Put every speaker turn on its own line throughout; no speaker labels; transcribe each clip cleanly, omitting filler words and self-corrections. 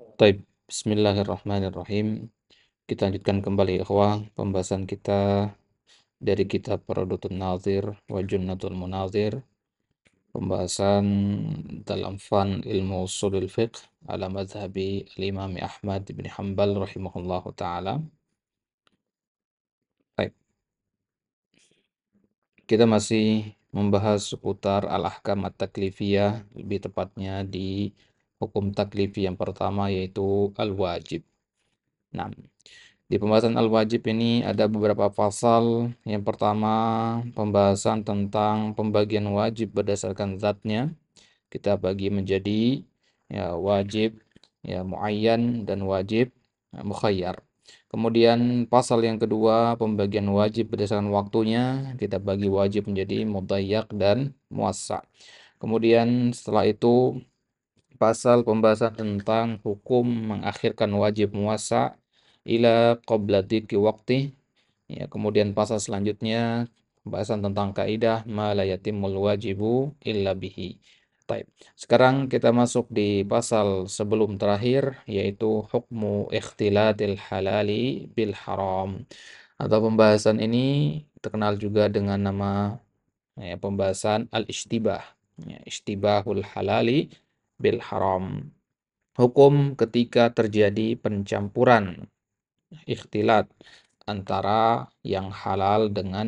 Taib, Bismillahirrahmanirrahim. Kita lanjutkan kembali ikhwah pembahasan kita dari kitab Radudun Nazir wa Junnatul Munazir. Pembahasan dalam fan ilmu usulul fiqh ala madhabi al-Imam Ahmad bin Hanbal rahimahullahu ta'ala. Baik, kita masih membahas seputar al-ahkam at-taklifiyah, lebih tepatnya di hukum taklifi yang pertama yaitu al-wajib. Nah, di pembahasan al-wajib ini ada beberapa pasal. Yang pertama, pembahasan tentang pembagian wajib berdasarkan zatnya. Kita bagi menjadi ya wajib ya muayyan dan wajib mukhayyar. Kemudian pasal yang kedua, pembagian wajib berdasarkan waktunya. Kita bagi wajib menjadi mudayyak dan muwassa'. Kemudian setelah itu pasal pembahasan tentang hukum mengakhirkan wajib muwassa' ila qabla dzikri waqti. Ya, kemudian pasal selanjutnya pembahasan tentang kaidah ma la yatimul wajibu illa bihi. Baik. Sekarang kita masuk di pasal sebelum terakhir yaitu hukmu ikhtilatil halali bil haram. Atau pembahasan ini terkenal juga dengan nama ya, pembahasan al-ishtibah. Ya, ishtibahul halali bil haram. Hukum ketika terjadi pencampuran ikhtilat antara yang halal dengan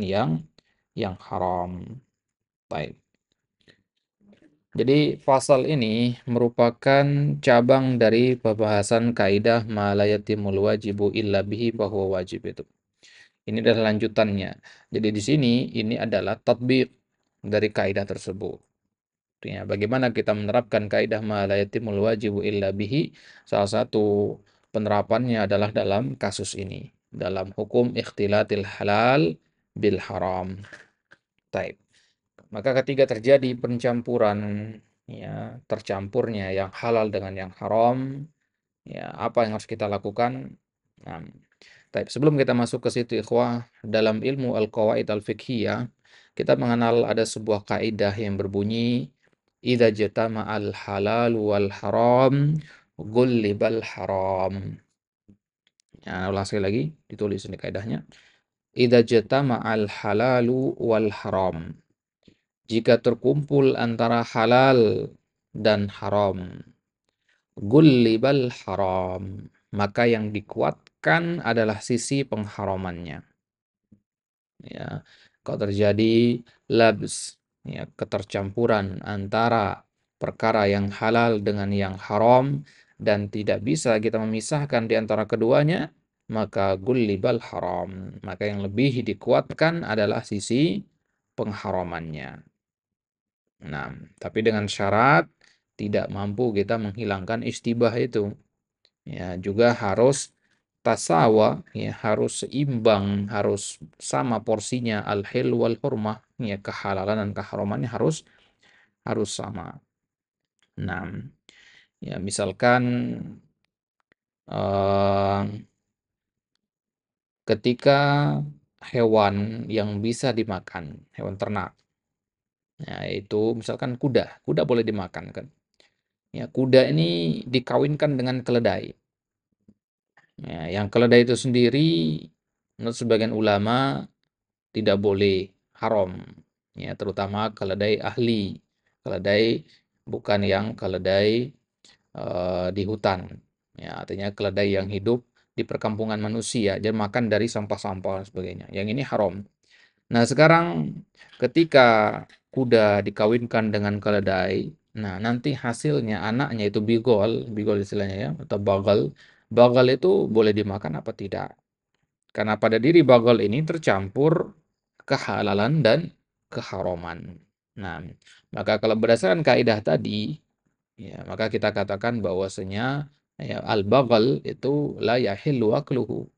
yang haram. Baik. Jadi pasal ini merupakan cabang dari pembahasan kaidah ma la yatimul wajibu illa bihi bahwa wajib itu. Ini adalah lanjutannya. Jadi di sini ini adalah tatbiq dari kaidah tersebut. Ya, bagaimana kita menerapkan kaidah ma la yatimul wajibu illa bihi? Salah satu penerapannya adalah dalam kasus ini, dalam hukum ikhtilatil halal bil haram. Taib. Maka ketika terjadi pencampuran ya, tercampurnya yang halal dengan yang haram, ya apa yang harus kita lakukan? Nah, taib. Sebelum kita masuk ke situ ikhwah, dalam ilmu al-qawaid al-fiqhiyah, kita mengenal ada sebuah kaidah yang berbunyi idza jatama'al halal wal haram ghullibal haram. Ya, ulang sekali lagi, ditulis ini kaidahnya. Idza jatama'al halalu wal haram. Jika terkumpul antara halal dan haram, ghullibal haram, maka yang dikuatkan adalah sisi pengharamannya. Ya, kalau terjadi labs, ya, ketercampuran antara perkara yang halal dengan yang haram dan tidak bisa kita memisahkan di antara keduanya, maka gullibal haram. Maka yang lebih dikuatkan adalah sisi pengharamannya. Nah, tapi dengan syarat tidak mampu kita menghilangkan istibah itu. Ya, juga harus tasawa, ya, harus seimbang, harus sama porsinya al-hil wal hurmah, ya, kehalalan dan keharamannya harus sama. Nah, ya misalkan eh, ketika hewan yang bisa dimakan, hewan ternak, ya, itu misalkan kuda, kuda boleh dimakan kan. Ya, kuda ini dikawinkan dengan keledai. Ya, yang keledai itu sendiri menurut sebagian ulama tidak boleh haram, ya terutama keledai ahli, keledai bukan yang keledai di hutan, ya artinya keledai yang hidup di perkampungan manusia dan makan dari sampah-sampah dan sebagainya, yang ini haram. Nah sekarang ketika kuda dikawinkan dengan keledai, nah nanti hasilnya anaknya itu bigol, bigol istilahnya ya, atau bagal, bagal itu boleh dimakan apa tidak? Karena pada diri bagol ini tercampur kehalalan dan keharaman. Nah, maka kalau berdasarkan kaidah tadi, ya, maka kita katakan bahwasanya ya, al-bagal itu la yahillu akluhu.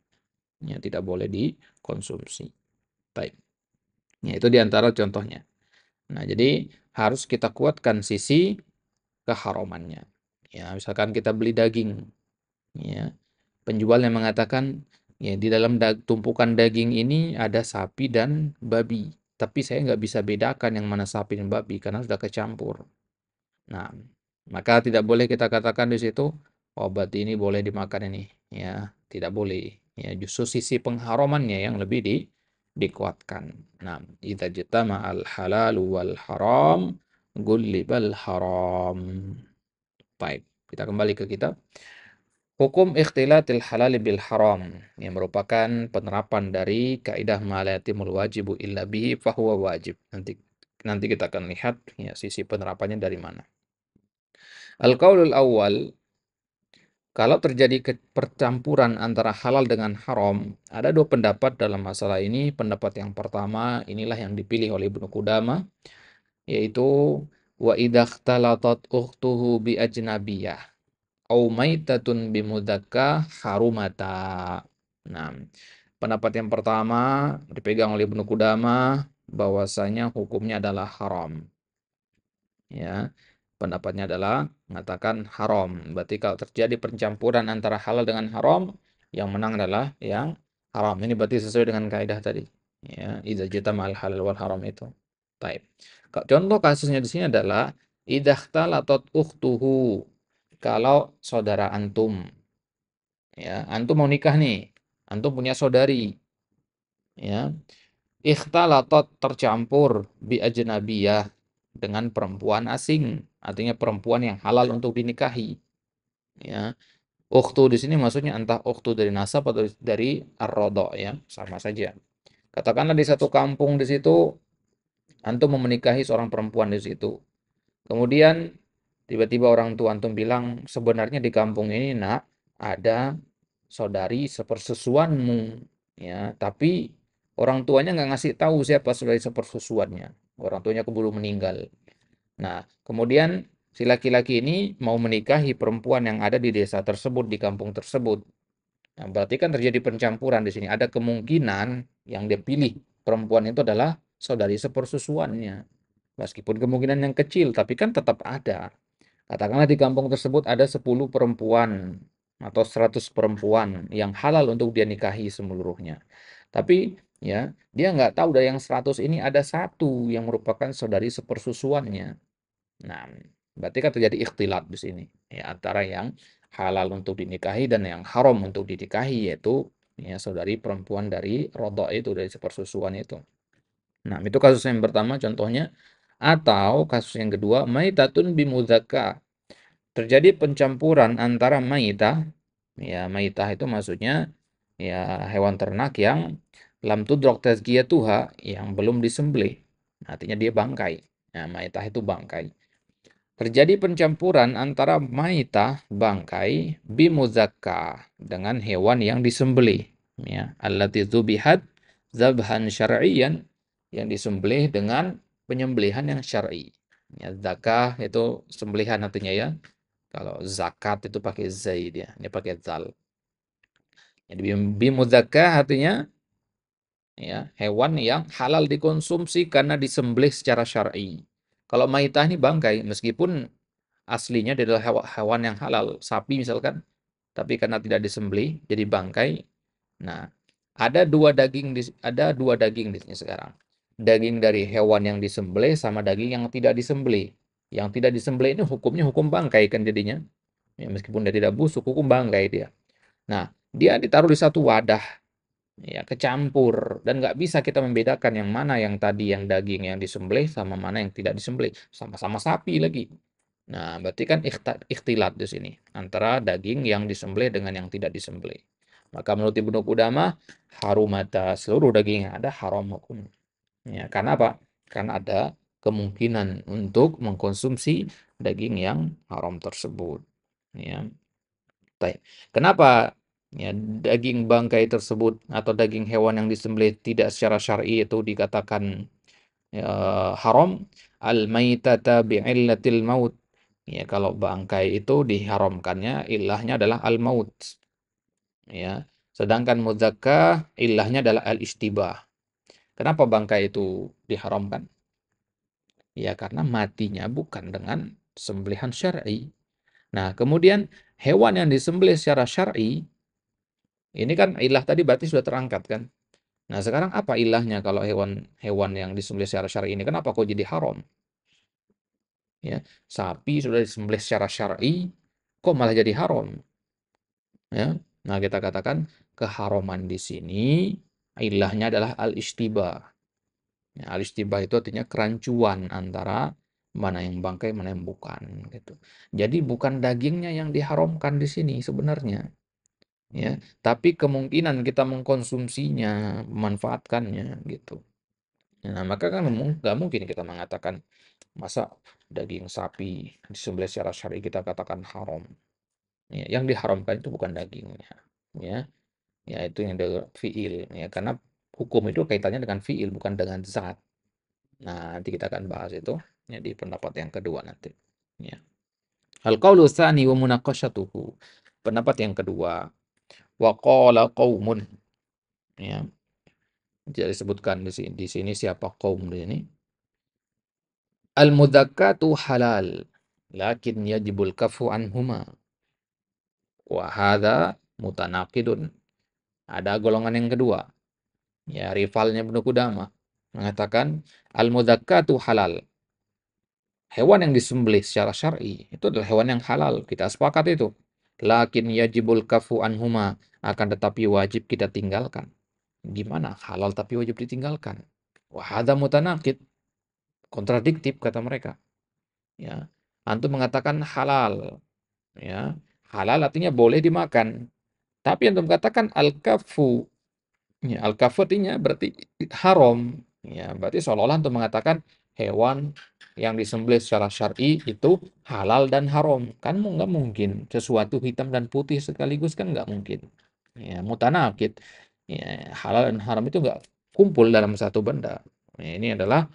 Ya, tidak boleh dikonsumsi. Baik. Ya, itu diantara contohnya. Nah, jadi harus kita kuatkan sisi keharamannya. Ya, misalkan kita beli daging, ya, penjual yang mengatakan, ya di dalam tumpukan daging ini ada sapi dan babi. Tapi saya nggak bisa bedakan yang mana sapi dan babi karena sudah kecampur. Nah, maka tidak boleh kita katakan di situ, oh berarti ini boleh dimakan ini, ya, tidak boleh. Ya, justru sisi pengharamannya yang lebih dikuatkan. Nah, idza jatama'al halal wal haram gullibal haram. Baik, kita kembali ke kitab. Hukum ikhtilatil halal bil haram yang merupakan penerapan dari kaidah ma la yatimul wajibu illa bihi fahuwa wajib. Nanti kita akan lihat ya sisi penerapannya dari mana. Al-qaulul awal, kalau terjadi percampuran antara halal dengan haram, ada dua pendapat dalam masalah ini. Pendapat yang pertama, inilah yang dipilih oleh Ibnu Qudamah, yaitu wa idza ikhtalatat ukhtuhu bi ajnabiyah au maitatun bimudzakkah harumata. Nah, pendapat yang pertama dipegang oleh Ibnu Qudamah bahwasanya hukumnya adalah haram. Ya, pendapatnya adalah mengatakan haram. Berarti kalau terjadi pencampuran antara halal dengan haram, yang menang adalah yang haram. Ini berarti sesuai dengan kaidah tadi. Ya, idza jatamal halal wal haram itu. Baik. Contoh kasusnya di sini adalah idza ikhtalatat ukhtuhu. Kalau saudara antum, ya, antum mau nikah nih. Antum punya saudari, ya. Ikhtalatat tercampur bi ajnabiyah dengan perempuan asing, artinya perempuan yang halal untuk dinikahi, ya. Ukhtu di sini maksudnya entah ukhtu dari nasab atau dari ar-radha, ya, sama saja. Katakanlah di satu kampung di situ antum mau menikahi seorang perempuan di situ. Kemudian tiba-tiba orang tua antum bilang, sebenarnya di kampung ini nak ada saudari sepersusuanmu, ya, tapi orang tuanya nggak ngasih tahu siapa saudari sepersusuannya. Orang tuanya keburu meninggal. Nah, kemudian si laki-laki ini mau menikahi perempuan yang ada di desa tersebut, di kampung tersebut. Nah, berarti kan terjadi pencampuran di sini. Ada kemungkinan yang dia pilih perempuan itu adalah saudari sepersusuannya. Meskipun kemungkinan yang kecil, tapi kan tetap ada. Katakanlah di kampung tersebut ada 10 perempuan atau 100 perempuan yang halal untuk dia nikahi seluruhnya. Tapi ya, dia nggak tahu dari yang 100 ini ada satu yang merupakan saudari sepersusuannya. Nah, berarti kan terjadi ikhtilat di sini, ya, antara yang halal untuk dinikahi dan yang haram untuk dinikahi, yaitu ya saudari perempuan dari rodok itu, dari sepersusuan itu. Nah, itu kasus yang pertama contohnya. Atau kasus yang kedua, maitatun bimuzakka. Terjadi pencampuran antara maitah, ya maitah itu maksudnya ya hewan ternak yang lam tudrok tazkiyatuha, yang belum disembelih. Artinya dia bangkai. Nah, maitah itu bangkai. Terjadi pencampuran antara maitah, bangkai, bimuzakka, dengan hewan yang disembelih. Ya, allati dzubihat zabhan syar'iyan, yang disembelih dengan penyembelihan yang syar'i. Ya, zakah itu sembelihan artinya, ya. Kalau zakat itu pakai zai dia, ini pakai zal. Jadi bimuzakka artinya ya hewan yang halal dikonsumsi karena disembelih secara syar'i. Kalau maitah ini bangkai, meskipun aslinya dia adalah hewan yang halal, sapi misalkan, tapi karena tidak disembelih jadi bangkai. Nah, ada dua daging di sini sekarang. Daging dari hewan yang disembelih sama daging yang tidak disembelih. Yang tidak disembelih ini hukumnya hukum bangkai kan jadinya. Ya, meskipun dia tidak busuk, hukum bangkai dia. Nah, dia ditaruh di satu wadah, ya kecampur, dan nggak bisa kita membedakan yang mana yang tadi yang daging yang disembelih sama mana yang tidak disembelih, sama-sama sapi lagi. Nah, berarti kan ikhtilat di sini antara daging yang disembelih dengan yang tidak disembelih. Maka menurut Ibnu Qudamah, harumata, seluruh daging yang ada haram hukum. Ya, karena apa? Karena ada kemungkinan untuk mengkonsumsi daging yang haram tersebut. Ya. Baik. Kenapa ya daging bangkai tersebut atau daging hewan yang disembelih tidak secara syar'i itu dikatakan haram? Al-maitata bi'illatil maut. Ya, kalau bangkai itu diharamkannya ilahnya adalah al-maut. Ya. Sedangkan muzakkah ilahnya adalah al-istibah. Kenapa bangkai itu diharamkan? Ya karena matinya bukan dengan sembelihan syar'i. Nah, kemudian hewan yang disembelih secara syar'i ini kan ilah tadi berarti sudah terangkat kan. Nah, sekarang apa ilahnya kalau hewan yang disembelih secara syar'i ini? Kenapa kok jadi haram? Ya, sapi sudah disembelih secara syar'i, kok malah jadi haram? ya. Nah, kita katakan keharaman di sini ilahnya adalah al-ishtibah. Ya, al-ishtibah itu artinya kerancuan antara mana yang bangkai, mana yang bukan gitu. Jadi bukan dagingnya yang diharamkan di sini sebenarnya, ya, tapi kemungkinan kita mengkonsumsinya, memanfaatkannya gitu. Nah, maka kan nggak mungkin kita mengatakan masa daging sapi disembelih secara syar'i kita katakan haram. Ya, yang diharamkan itu bukan dagingnya, ya, itu yang dari fiil, ya, karena hukum itu kaitannya dengan fiil bukan dengan zat. Nah, nanti kita akan bahas itu ya di pendapat yang kedua nanti. Ya. Al-qaulu tsani wa munaqashatuhu. Pendapat yang kedua, wa qala qaumun. Ya, jadi disebutkan di sini siapa kaum di sini? Al-mudzakkatu halal, lakin yajibul kafu anhuma. Wa hadza mutanaqidun. Ada golongan yang kedua, ya rivalnya Ibnu Qudamah mengatakan al-mudzakkatu halal. Hewan yang disembelih secara syar'i itu adalah hewan yang halal. Kita sepakat itu. Lakin yajibul kafu anhuma, akan tetapi wajib kita tinggalkan. Gimana halal tapi wajib ditinggalkan? Wah, hadza mutanaqid, kontradiktif kata mereka. Ya. Antum mengatakan halal, ya. Halal artinya boleh dimakan. Tapi antum katakan al-kafu, ya, al-kafu artinya berarti haram. Ya, berarti seolah-olah antum mengatakan hewan yang disembelih secara syar'i itu halal dan haram. Kan nggak mungkin. Sesuatu hitam dan putih sekaligus kan nggak mungkin. Ya, mutanakid. Ya, halal dan haram itu nggak kumpul dalam satu benda. Ya, ini adalah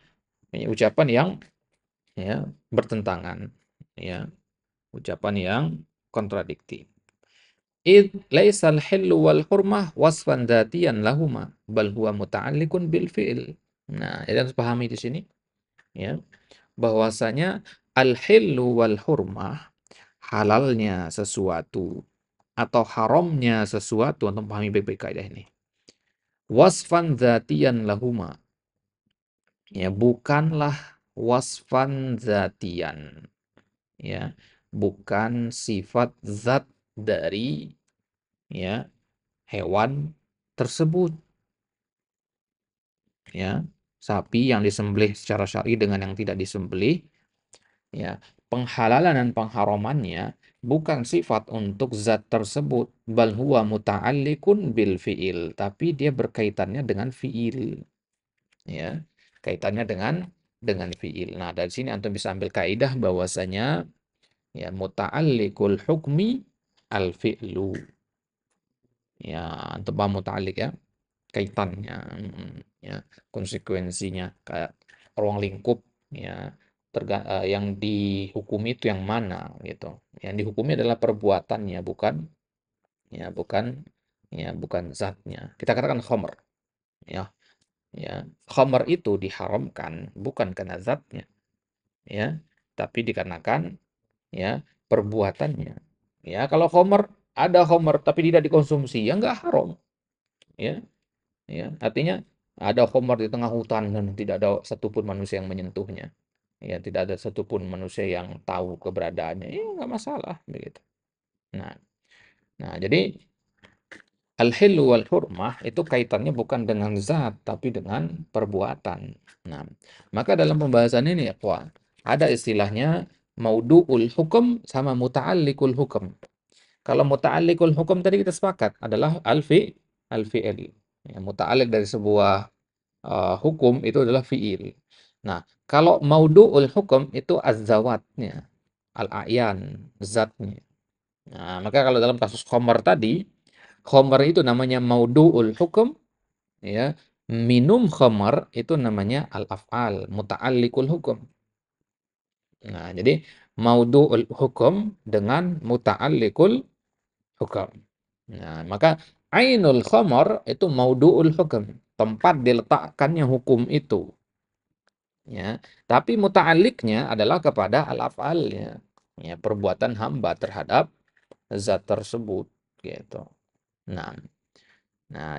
ucapan yang ya bertentangan. Ya, ucapan yang kontradiktif. Id laisal hillu wal hurmah wasfan dzatiyan lahuma bal huwa muta'alliqun bil fi'il. Nah, jadi harus pahami di sini ya bahwasanya al hillu wal hurmah, halalnya sesuatu atau haramnya sesuatu, untuk pahami baik-baik kaidah ini. Wasfan dzatiyan lahuma, ya bukanlah wasfan dzatiyan, ya bukan sifat zat dari ya hewan tersebut, ya. Sapi yang disembelih secara syar'i dengan yang tidak disembelih, ya. Penghalalan dan pengharamannya bukan sifat untuk zat tersebut, bal huwa muta'alliqun bil fi'il, tapi dia berkaitannya dengan fi'il, ya. Kaitannya dengan fi'il. Nah, dari sini antum bisa ambil kaidah bahwasanya ya muta'alliqul hukmi al fi'lu. Ya, antum paham muta'alliq ya? Kaitannya, ya, konsekuensinya kayak ruang lingkup, ya, yang dihukumi itu yang mana gitu. Yang dihukumi adalah perbuatannya, bukan zatnya. Kita katakan khamr, ya, khamr itu diharamkan bukan karena zatnya, ya, tapi dikarenakan ya perbuatannya. Ya, kalau khamr ada khamr tapi tidak dikonsumsi, ya nggak haram, ya. Ya, artinya ada khamar di tengah hutan dan tidak ada satupun manusia yang menyentuhnya. Ya, tidak ada satupun manusia yang tahu keberadaannya. Ya, nggak masalah begitu. Nah, jadi al-hillu wal hurmah itu kaitannya bukan dengan zat tapi dengan perbuatan. Nah, maka dalam pembahasan ini ya, ada istilahnya maudu'ul hukum sama muta'alliqul hukum. Kalau muta'alliqul hukum tadi kita sepakat adalah al-fi'il. Ya, muta'alliq dari sebuah hukum itu adalah fi'il. Nah, kalau maudu'ul hukum itu az-zawatnya, al-a'yan, zatnya. Nah, maka kalau dalam kasus khamar tadi, khamar itu namanya maudu'ul hukum, ya. Minum khamar itu namanya al-af'al, muta'alliqul hukum. Nah, jadi maudu'ul hukum dengan muta'alliqul hukum. Nah, maka ainul khamar itu maudu'ul hukum, tempat diletakkannya hukum itu. Ya, tapi muta'alliqnya adalah kepada al-af'alnya, ya, perbuatan hamba terhadap zat tersebut gitu. Nah,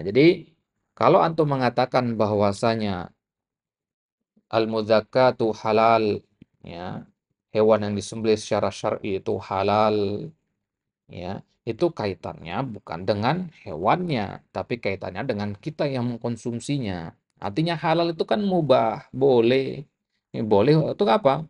jadi kalau antum mengatakan bahwasanya al-muzakkatu halal, ya, hewan yang disembelih secara syar'i itu halal, ya, itu kaitannya bukan dengan hewannya, tapi kaitannya dengan kita yang mengkonsumsinya. Artinya halal itu kan mubah, boleh. Boleh untuk apa?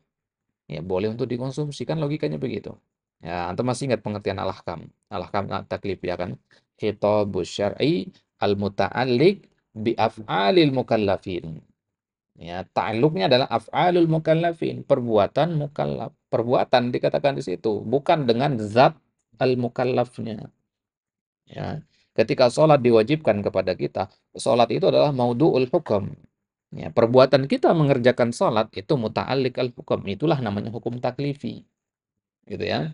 Ya boleh untuk dikonsumsi, kan logikanya begitu. Ya, antum masih ingat pengertian al-ahkam. Al-ahkam at-taklif ya kan? Khitabus syar'i al-muta'alliq bi af'alil mukallafin. Ya, ta'alluqnya adalah af'alul mukallafin, perbuatan mukallaf. Perbuatan dikatakan di situ, bukan dengan zat al-mukallafnya. Ya. Ketika sholat diwajibkan kepada kita, sholat itu adalah maudu'ul hukum. Ya, perbuatan kita mengerjakan sholat itu muta'alliq al-hukum. Itulah namanya hukum taklifi. Gitu ya.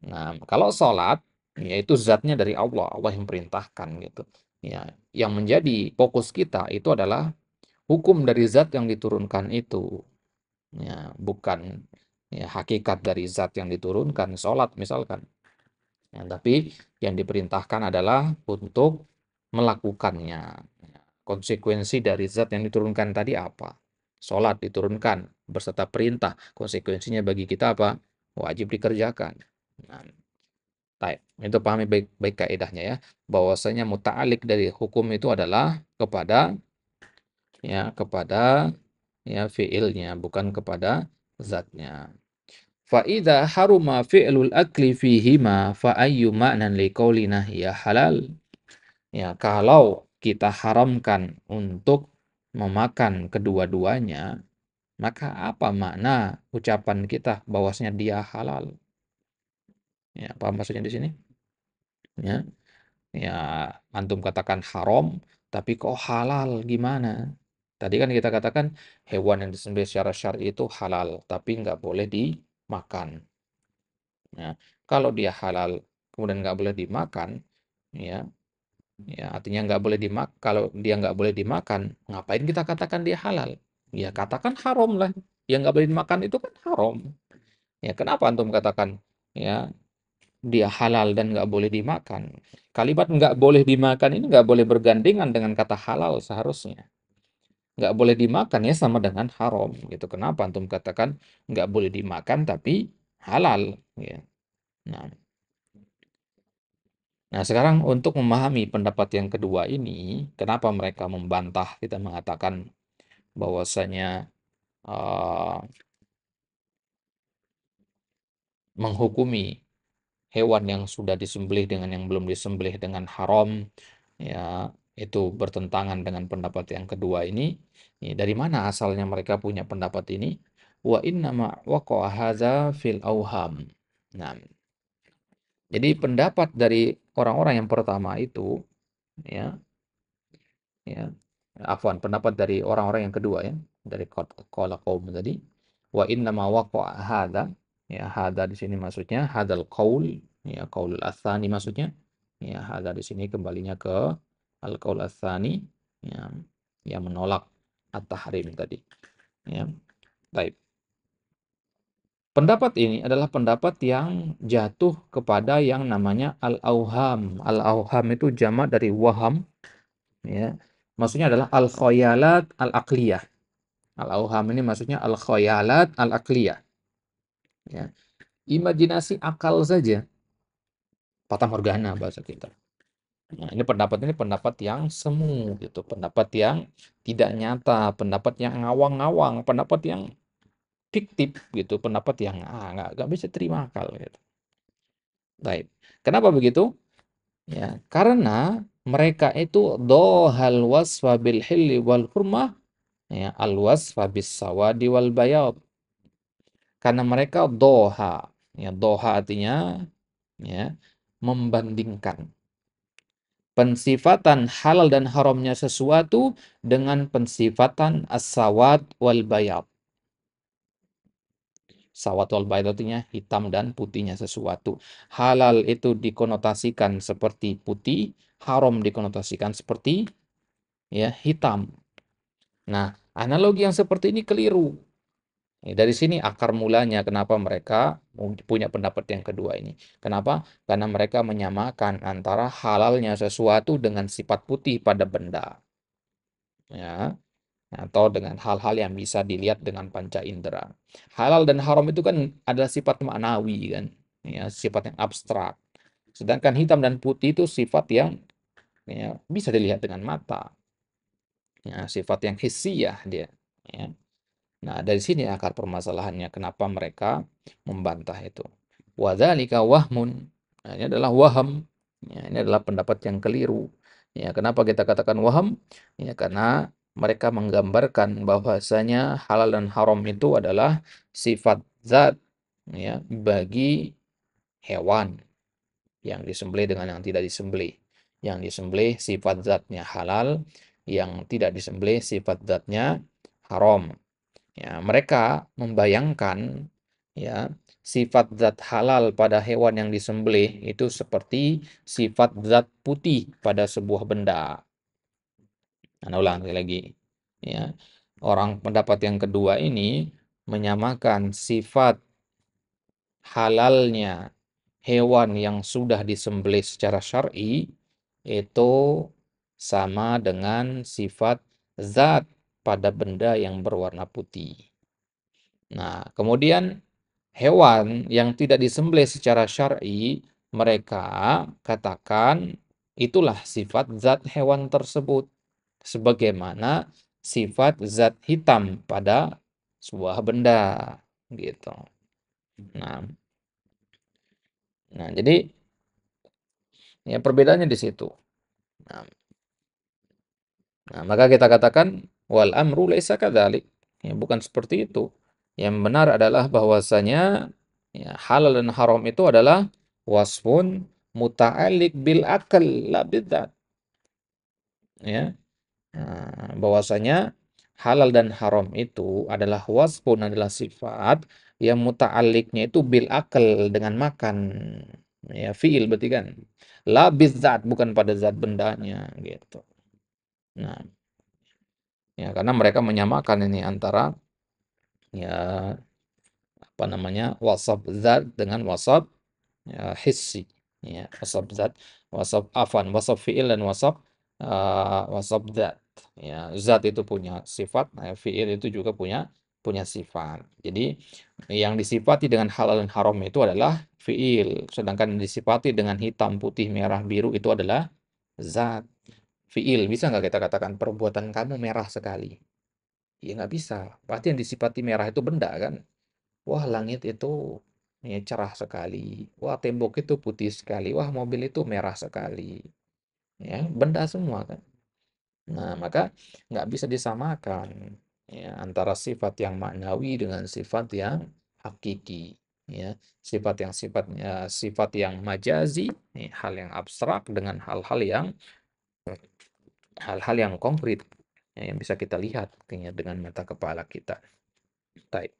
Nah, kalau sholat, yaitu zatnya dari Allah. Allah yang perintahkan gitu. Ya, yang menjadi fokus kita itu adalah hukum dari zat yang diturunkan itu. Ya, bukan ya, hakikat dari zat yang diturunkan, sholat misalkan. Ya, tapi yang diperintahkan adalah untuk melakukannya. Ya, konsekuensi dari zat yang diturunkan tadi apa? Sholat diturunkan berserta perintah. Konsekuensinya bagi kita apa? Wajib dikerjakan. Nah, baik. Itu pahami baik-baik kaidahnya ya. Bahwasanya muta'alik dari hukum itu adalah kepada ya fiilnya, bukan kepada zatnya. Fa idza haruma fi'lul akli fihima fa ayyu ma'nan liqaulina ya halal. Ya, kalau kita haramkan untuk memakan kedua-duanya, maka apa makna ucapan kita bahwasanya dia halal? Ya, apa maksudnya di sini? Ya, ya antum katakan haram, tapi kok halal gimana? Tadi kan kita katakan hewan yang disembelih secara syar'i itu halal, tapi nggak boleh dimakan. Ya, kalau dia halal kemudian nggak boleh dimakan, ya, ya artinya nggak boleh dimakan. Kalau dia nggak boleh dimakan, ngapain kita katakan dia halal? Ya katakan haram lah. Yang nggak boleh dimakan itu kan haram. Ya kenapa antum katakan ya dia halal dan nggak boleh dimakan? Kalimat nggak boleh dimakan ini nggak boleh bergandengan dengan kata halal seharusnya. Nggak boleh dimakan ya sama dengan haram gitu. Kenapa antum katakan nggak boleh dimakan tapi halal? Ya. Nah, Nah, sekarang untuk memahami pendapat yang kedua ini, kenapa mereka membantah kita mengatakan bahwasanya eh, menghukumi hewan yang sudah disembelih dengan yang belum disembelih dengan haram, ya itu bertentangan dengan pendapat yang kedua ini. Dari mana asalnya mereka punya pendapat ini? Wa innama waqa'a hadza fil auham. Nah, jadi pendapat dari orang-orang yang pertama itu, ya, ya afwan pendapat dari orang-orang yang kedua ya dari qala qaum tadi wa inna ma waqa'a hadza ya hadza di sini maksudnya hadzal qaul ya qaul atsani maksudnya ya hadza di sini kembalinya ke al qaul atsani ya yang menolak at-tahrim tadi ya baik pendapat ini adalah pendapat yang jatuh kepada yang namanya al-auham al-auham itu jamak dari waham ya maksudnya adalah al-khayalat al-aqliyah. Al-auham ini maksudnya al-khayalat al-aqliyah. Ya. Imajinasi akal saja. Fata morgana bahasa kita. Nah, ini pendapat yang semu gitu, pendapat yang tidak nyata, pendapat yang ngawang-ngawang, pendapat yang fiktif gitu, pendapat yang nggak bisa terima akal gitu. Baik. Kenapa begitu? Ya, karena mereka itu dohal wasfa bil hilli wal hurmah ya al wasfa bis sawadi wal bayad. Karena mereka doha. Ya, doha artinya ya, membandingkan pensifatan halal dan haramnya sesuatu dengan pensifatan as-sawad wal bayad. Sawad wal bayad artinya hitam dan putihnya sesuatu. Halal itu dikonotasikan seperti putih, haram dikonotasikan seperti ya hitam. Nah, analogi yang seperti ini keliru. Dari sini akar mulanya kenapa mereka punya pendapat yang kedua ini. Kenapa? Karena mereka menyamakan antara halalnya sesuatu dengan sifat putih pada benda. Ya, atau dengan hal-hal yang bisa dilihat dengan panca indera. Halal dan haram itu kan adalah sifat maknawi kan. Ya, sifat yang abstrak. Sedangkan hitam dan putih itu sifat yang ya, bisa dilihat dengan mata. Ya, sifat yang hissiyah dia. Ya. Nah, dari sini akar permasalahannya kenapa mereka membantah itu. Wadzalika wahmun. Nah, ini adalah waham. Ya, ini adalah pendapat yang keliru. Ya, kenapa kita katakan waham? Ya, karena mereka menggambarkan bahwasanya halal dan haram itu adalah sifat zat ya bagi hewan yang disembelih dengan yang tidak disembelih. Yang disembelih sifat zatnya halal, yang tidak disembelih sifat zatnya haram. Ya, mereka membayangkan ya sifat zat halal pada hewan yang disembelih itu seperti sifat zat putih pada sebuah benda. Nah, ulang sekali lagi. Ya. Orang pendapat yang kedua ini menyamakan sifat halalnya hewan yang sudah disembelih secara syar'i itu sama dengan sifat zat pada benda yang berwarna putih. Nah, kemudian hewan yang tidak disembelih secara syar'i, mereka katakan itulah sifat zat hewan tersebut sebagaimana sifat zat hitam pada sebuah benda gitu. Nah, jadi ya perbedaannya di situ. Nah, maka kita katakan wal amru laisa kadzalik. Ya, bukan seperti itu. Yang benar adalah bahwasanya ya, halal dan haram itu adalah wasfun muta'alliq bil akal la bidzat. Ya. Nah, bahwasanya halal dan haram itu adalah wasfun adalah sifat yang muta'alliqnya itu bil akal dengan makan. Ya, fiil berarti kan. La bidzat bukan pada zat bendanya gitu. Nah, ya karena mereka menyamakan ini antara ya apa namanya wasab zat dengan wasab ya, hissi ya wasab zat wasab afan wasab fiil dan wasab wasab zat ya zat itu punya sifat fiil itu juga punya sifat. Jadi yang disifati dengan halal dan haram itu adalah fiil, sedangkan yang disifati dengan hitam putih merah biru itu adalah zat. Fiil bisa nggak kita katakan perbuatan kamu merah sekali? Ya nggak bisa. Pasti yang disifati merah itu benda kan. Wah langit itu ya, cerah sekali. Wah tembok itu putih sekali. Wah mobil itu merah sekali. Ya benda semua kan. Nah maka nggak bisa disamakan ya, antara sifat yang maknawi dengan sifat yang hakiki. Ya sifat yang majazi, ya, hal yang abstrak dengan hal-hal yang konkret ya, yang bisa kita lihat ya, dengan mata kepala kita. Baik.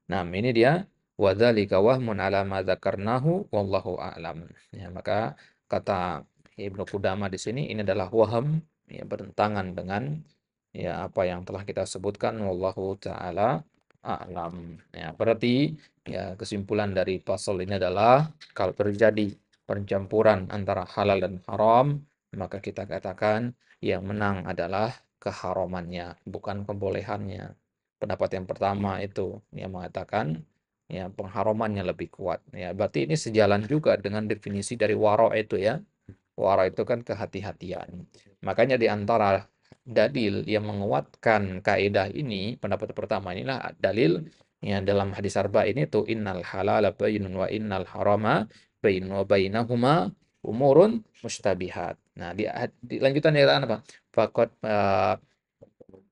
Nah, ini dia wadzalika wahmun ala ma dzakarnahu wallahu a'lam. Ya, maka kata Ibnu Qudamah di sini ini adalah waham ya bertentangan dengan ya apa yang telah kita sebutkan wallahu taala a'lam. Ya, berarti ya kesimpulan dari pasal ini adalah kalau terjadi pencampuran antara halal dan haram, maka kita katakan yang menang adalah keharamannya, bukan kebolehannya. Pendapat yang pertama itu yang mengatakan ya pengharamannya lebih kuat. Ya, berarti ini sejalan juga dengan definisi dari waro itu ya. Waro itu kan kehati-hatian. Makanya di antara dalil yang menguatkan kaidah ini, pendapat pertama inilah dalil ya dalam hadis arba ini tuh innal halala bayyinun wa innal harama bayyinun wa bainahuma umurun mustabihat. Nah, di lanjutan dia apa? Faqad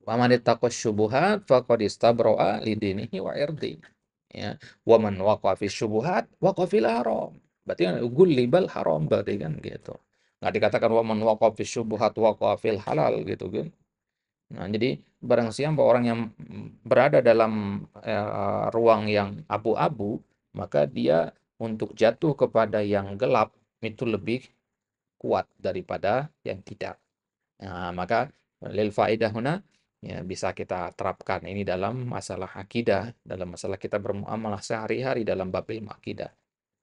Waman ittaqas syubuhat faqad istabro'a lidinihi wa irdi. Ya. Waman waqa fi syubuhat waqa fil haram. Berarti kan gullibal haram berarti kan gitu. Nggak dikatakan waman waqa fi syubuhat waqa fil halal gitu kan. Nah, jadi barang siapa orang yang berada dalam ruang yang abu-abu, maka dia untuk jatuh kepada yang gelap itu lebih kuat daripada yang tidak. Nah, maka lil faidah huna ya bisa kita terapkan ini dalam masalah akidah, dalam masalah kita bermuamalah sehari-hari dalam bab ilmu akidah.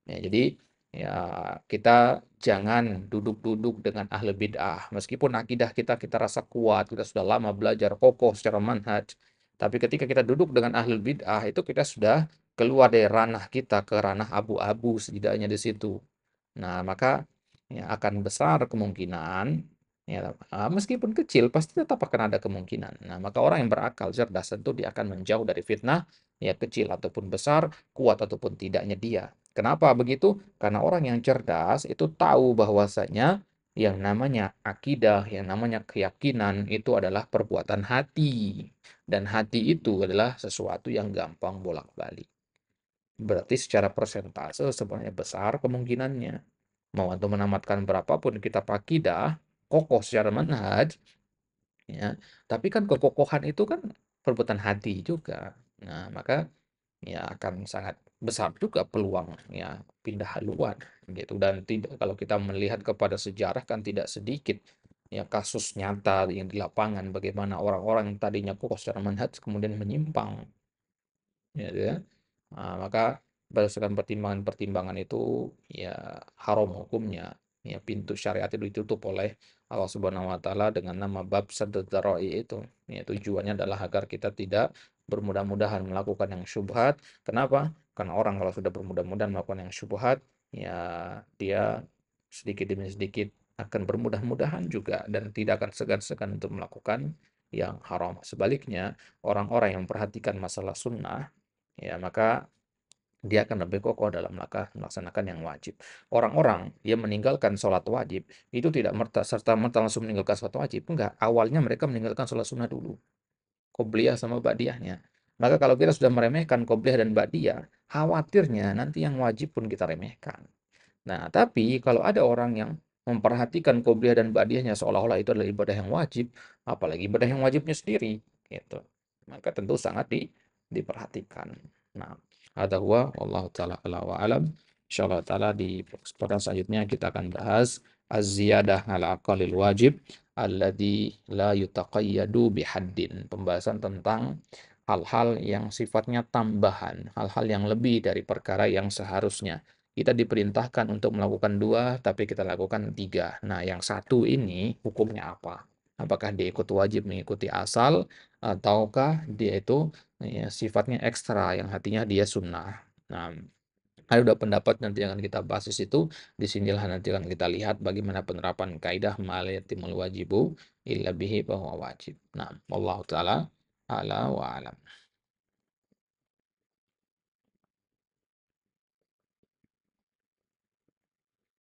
Ya, jadi ya kita jangan duduk-duduk dengan ahli bid'ah. Meskipun akidah kita rasa kuat, kita sudah lama belajar kokoh secara manhaj, tapi ketika kita duduk dengan ahli bid'ah itu kita sudah keluar dari ranah kita ke ranah abu-abu setidaknya di situ. Nah, maka ya akan besar kemungkinan ya meskipun kecil pasti tetap akan ada kemungkinan. Nah, maka orang yang berakal cerdas tentu dia akan menjauh dari fitnah ya kecil ataupun besar, kuat ataupun tidaknya dia. Kenapa begitu? Karena orang yang cerdas itu tahu bahwasanya yang namanya akidah, yang namanya keyakinan itu adalah perbuatan hati. Dan hati itu adalah sesuatu yang gampang bolak-balik. Berarti secara persentase sebenarnya besar kemungkinannya. Mau antum menamatkan berapapun kitab akidah, kokoh secara manhaj, ya. Tapi kan kekokohan itu kan perbuatan hati juga. Nah, maka ya akan sangat besar juga peluang ya pindah haluan gitu. Dan tidak, kalau kita melihat kepada sejarah kan tidak sedikit ya kasus nyata yang di lapangan bagaimana orang-orang yang tadinya kokoh secara manhaj kemudian menyimpang gitu ya. Maka berdasarkan pertimbangan-pertimbangan itu ya haram hukumnya. Ya pintu syariat itu ditutup oleh Allah Subhanahu wa taala dengan nama bab saddud dzara'i itu. Ya tujuannya adalah agar kita tidak bermudah-mudahan melakukan yang syubhat. Kenapa? Karena orang kalau sudah bermudah-mudahan melakukan yang syubhat, ya dia sedikit demi sedikit akan bermudah-mudahan juga dan tidak akan segan-segan untuk melakukan yang haram. Sebaliknya, orang-orang yang memperhatikan masalah sunnah, ya maka dia akan lebih kokoh dalam melaksanakan yang wajib. Orang-orang yang meninggalkan sholat wajib itu tidak serta-merta langsung meninggalkan sholat wajib. Enggak, awalnya mereka meninggalkan sholat sunnah dulu. Qobliyah sama ba'diyahnya. Maka kalau kita sudah meremehkan qobliyah dan ba'diyah, khawatirnya nanti yang wajib pun kita remehkan. Nah, tapi kalau ada orang yang memperhatikan qobliyah dan ba'diyahnya seolah-olah itu adalah ibadah yang wajib, apalagi ibadah yang wajibnya sendiri, gitu. Maka tentu sangat diperhatikan. Nah, hadza huwa wallahu taala ala wa alam. Insyaallah taala di kesempatan selanjutnya kita akan bahas az-ziyadah ala aqallil wajib alladzi la yutaqayyadu bihaddin. Pembahasan tentang hal-hal yang sifatnya tambahan, hal-hal yang lebih dari perkara yang seharusnya. Kita diperintahkan untuk melakukan dua, tapi kita lakukan tiga. Nah, yang satu ini hukumnya apa? Apakah dia ikut wajib mengikuti asal, ataukah dia itu ya, sifatnya ekstra, yang artinya dia sunnah. Nah, ada dua pendapat nanti yang akan kita bahas di situ. Di sinilah nanti akan kita lihat bagaimana penerapan kaidah ma la yatimul wajibu illa bihi bahwa wajib. Nah, wallahu taala ala wa alam.